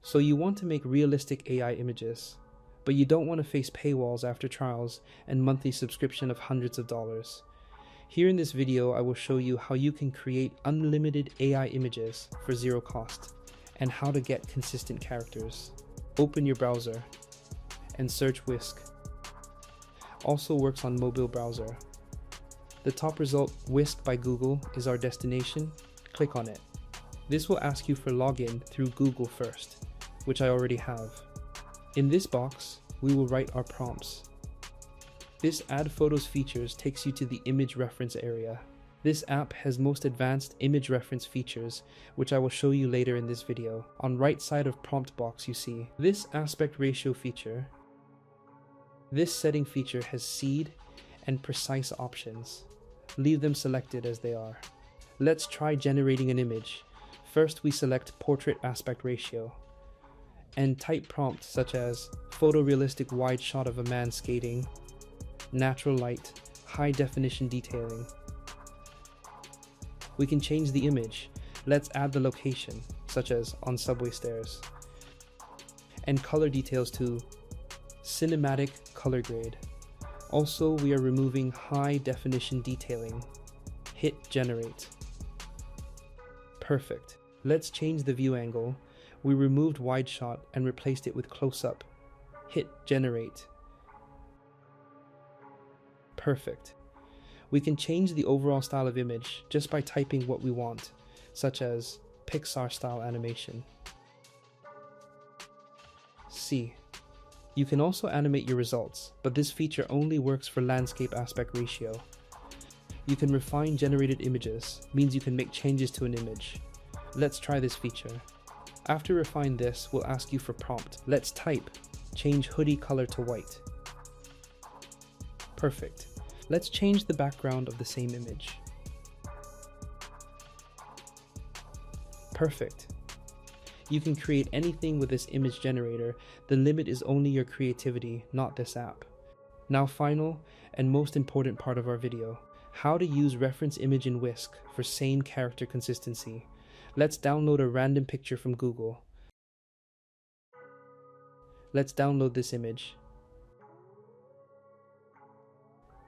So you want to make realistic AI images, but you don't want to face paywalls after trials and monthly subscription of hundreds of dollars. Here in this video, I will show you how you can create unlimited AI images for zero cost and how to get consistent characters. Open your browser and search Whisk. Also works on mobile browser. The top result, Whisk by Google, is our destination. Click on it. This will ask you for login through Google first, which I already have. In this box, we will write our prompts. This Add Photos features takes you to the image reference area. This app has most advanced image reference features, which I will show you later in this video. On right side of prompt box, you see this aspect ratio feature. This setting feature has seed and precise options. Leave them selected as they are. Let's try generating an image. First, we select portrait aspect ratio and type prompts such as photorealistic wide shot of a man skating, natural light, high definition detailing. We can change the image. Let's add the location, such as on subway stairs, and color details to cinematic color grade. Also, we are removing high definition detailing. Hit generate. Perfect. Let's change the view angle. We removed wide shot and replaced it with close up. Hit generate. Perfect. We can change the overall style of image just by typing what we want, such as Pixar style animation. C. You can also animate your results, but this feature only works for landscape aspect ratio. You can refine generated images, means you can make changes to an image. Let's try this feature. After refine this, we'll ask you for prompt. Let's type, change hoodie color to white. Perfect. Let's change the background of the same image. Perfect. You can create anything with this image generator. The limit is only your creativity, not this app. Now, final and most important part of our video, how to use reference image in Whisk for same character consistency. Let's download a random picture from Google. Let's download this image.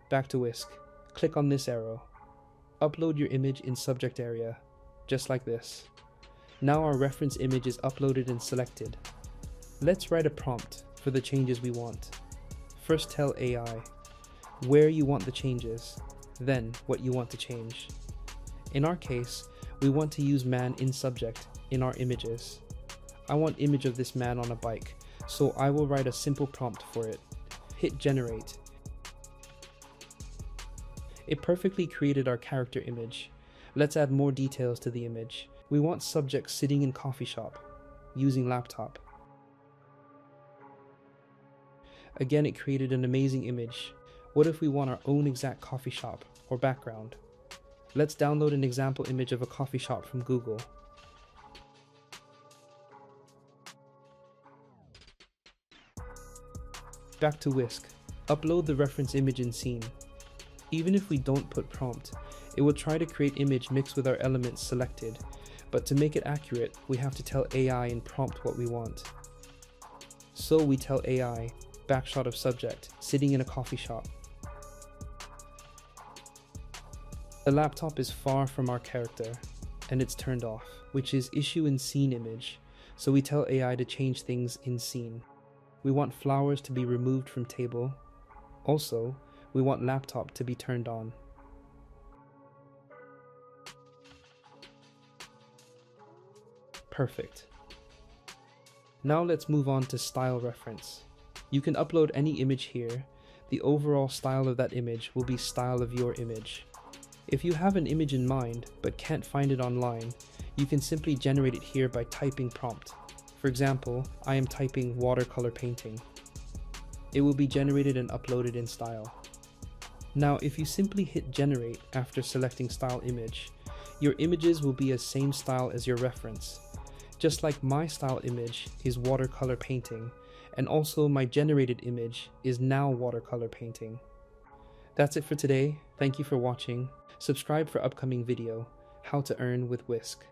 Back to Whisk. Click on this arrow. Upload your image in subject area, just like this. Now our reference image is uploaded and selected. Let's write a prompt for the changes we want. First, tell AI where you want the changes, then what you want to change. In our case, we want to use man in subject in our images. I want image of this man on a bike, so I will write a simple prompt for it. Hit generate. It perfectly created our character image. Let's add more details to the image. We want subject sitting in coffee shop, using laptop. Again, it created an amazing image. What if we want our own exact coffee shop or background? Let's download an example image of a coffee shop from Google. Back to Whisk. Upload the reference image in scene. Even if we don't put prompt, it will try to create image mixed with our elements selected. But to make it accurate, we have to tell AI and prompt what we want. So we tell AI, backshot of subject, sitting in a coffee shop. The laptop is far from our character, and it's turned off, which is issue in scene image, so we tell AI to change things in scene. We want flowers to be removed from table. Also, we want laptop to be turned on. Perfect. Now let's move on to style reference. You can upload any image here. The overall style of that image will be style of your image. If you have an image in mind but can't find it online, you can simply generate it here by typing prompt. For example, I am typing watercolor painting. It will be generated and uploaded in style. Now, if you simply hit generate after selecting style image, your images will be the same style as your reference. Just like my style image is watercolor painting, and also my generated image is now watercolor painting. That's it for today. Thank you for watching. Subscribe for upcoming video, How to Earn with Whisk.